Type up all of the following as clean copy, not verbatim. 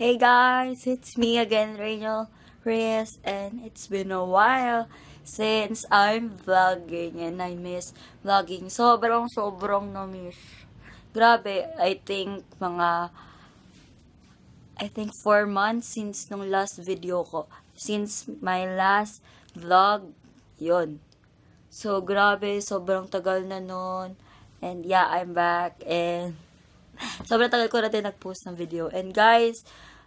Hey guys, it's me again, Rachel Reyes, and it's been a while since I'm vlogging and I miss vlogging. Sobrang na-miss. Grabe, I think 4 months since nung last video ko. Since my last vlog, yun. So, grabe, sobrang tagal na nun. And yeah, I'm back and sobrang tagal ko natin nag-post ng video. And guys,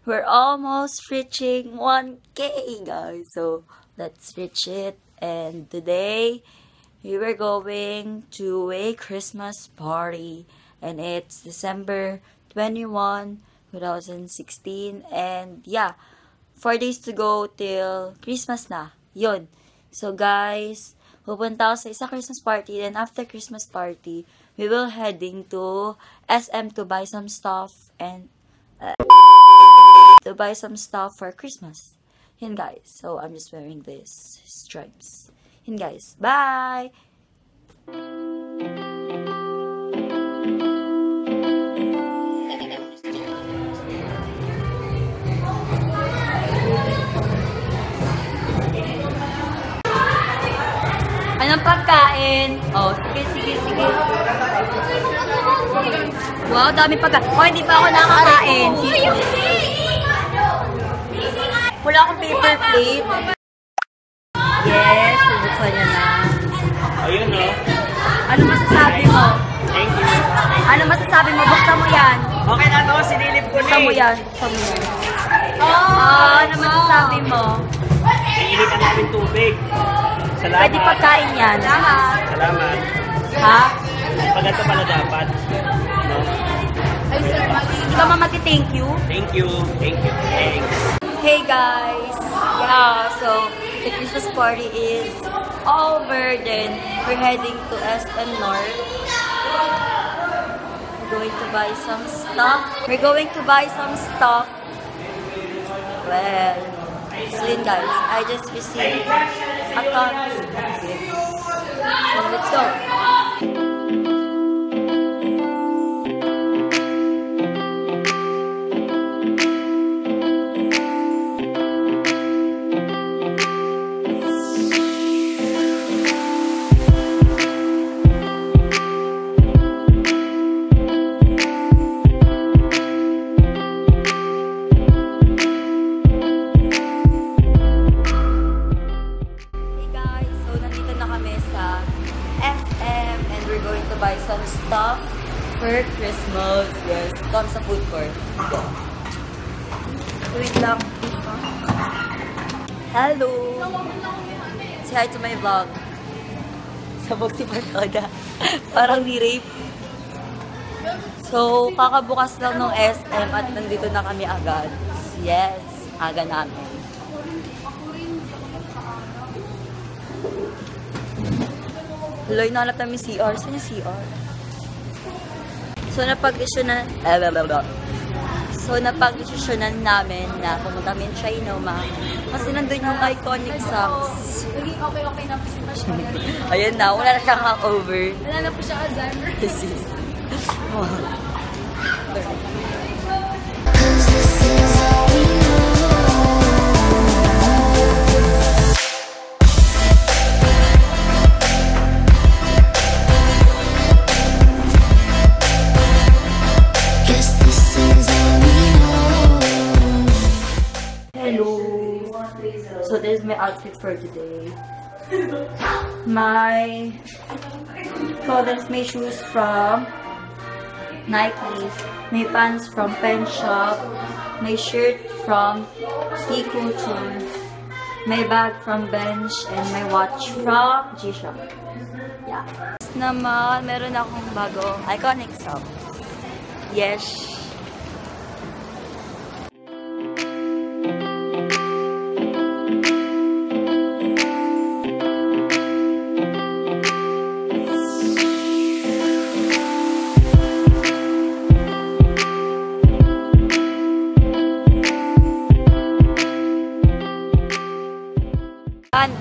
we're almost reaching 1K, guys. So, let's reach it. And today, we were going to a Christmas party. And it's December 21, 2016. And yeah, 4 days to go till Christmas na. Yun. So, guys, pupunta ako sa isang Christmas party. And after Christmas party, we will heading to SM to buy some stuff and for Christmas. Yun, guys. So, I'm just wearing this stripes. Yun, guys. Bye! Anong pagkain? Oh, sige. Wow, dami pagkain. Oh, hindi pa ako nakakain. Wala akong paper plate. Yes, bubuksan niya na. Ayun, no? Ano masasabi mo? Thank you. Ano masasabi mo? Buksan mo yan. Okay na to, sinilip ko na Buksan mo yan. Ano masasabi mo? Nainitan namin tubig. Salamat. Pwede pagkain yan. Salamat. Ha? Pag ito pala dapat. No? Hindi ka mamati-thank you? Thank you. Thanks. Hey guys! Yeah, so the Christmas party is over. Then we're heading to SM North. We're going to buy some stuff. Well, so yun guys, I just received a ton of gifts. So let's go! Buy some stuff for Christmas. Yes, come sa food court. Wait lang. Hello! Say hi to my vlog. Sabog si Bartoda. Parang ni-rape. So, kakabukas lang ng SM at nandito na kami agad. Yes, aga namin. Hello, inahanap namin CR. Saan yung CR? So, napag-desisyonan namin na pumunta kami sa Inoma kasi nandun yung iconic songs. Naging okay na po si Mashmala. Ayun na, wala na siyang hangover. Wala na po siya Alzheimer. So this is my outfit for today. My clothes, my shoes from Nike, my pants from Pen Shop, my shirt from T-Culture, my bag from Bench, and my watch from G-Shock. Yeah. Naman, meron akong bago iconic song. Yes.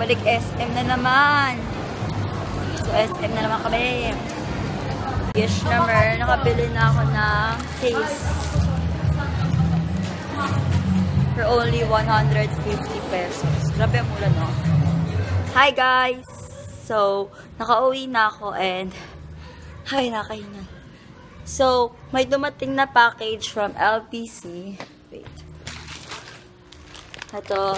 Balik SM na naman. So, SM na naman kami. Yes, naman. Nakabili na ako ng case. for only 150 pesos. Grabe ang mura, no? Hi, guys! So, nakauwi na ako and ay, nakahinga. So, may dumating na package from LPC. Wait. Ito.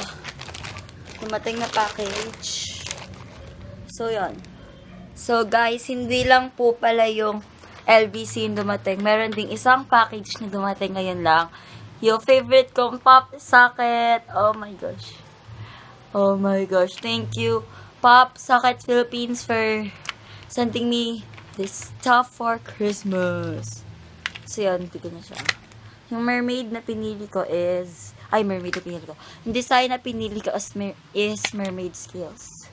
Dumating na package. So, yon. So, guys, hindi lang po pala yung LBC yung dumating. Meron ding isang package na dumating ngayon lang. Yung favorite kong pop socket. Oh my gosh. Oh my gosh. Thank you, Pop Socket Philippines, for sending me this stuff for Christmas. So, yan. Hindi ko na siya. Yung mermaid na pinili ko is... mermaid na pinili ko. Yung design na pinili ko is mermaid skills.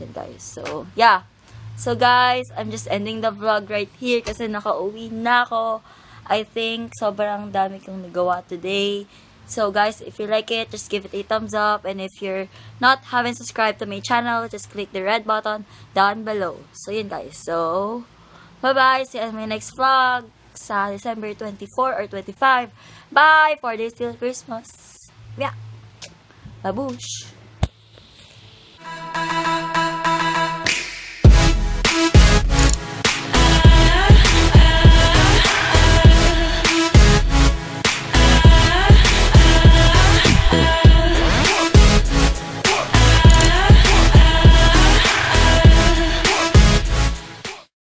So, guys. So, yeah. So, guys, I'm just ending the vlog right here kasi nakauwi na ako. I think sobrang dami kong nagawa today. So, guys, if you like it, just give it a thumbs up. And if you're haven't subscribed to my channel, just click the red button down below. So, yun, guys. So, bye-bye. See you in my next vlog sa December 24 or 25. Bye! 4 days till Christmas. Yeah. Babush!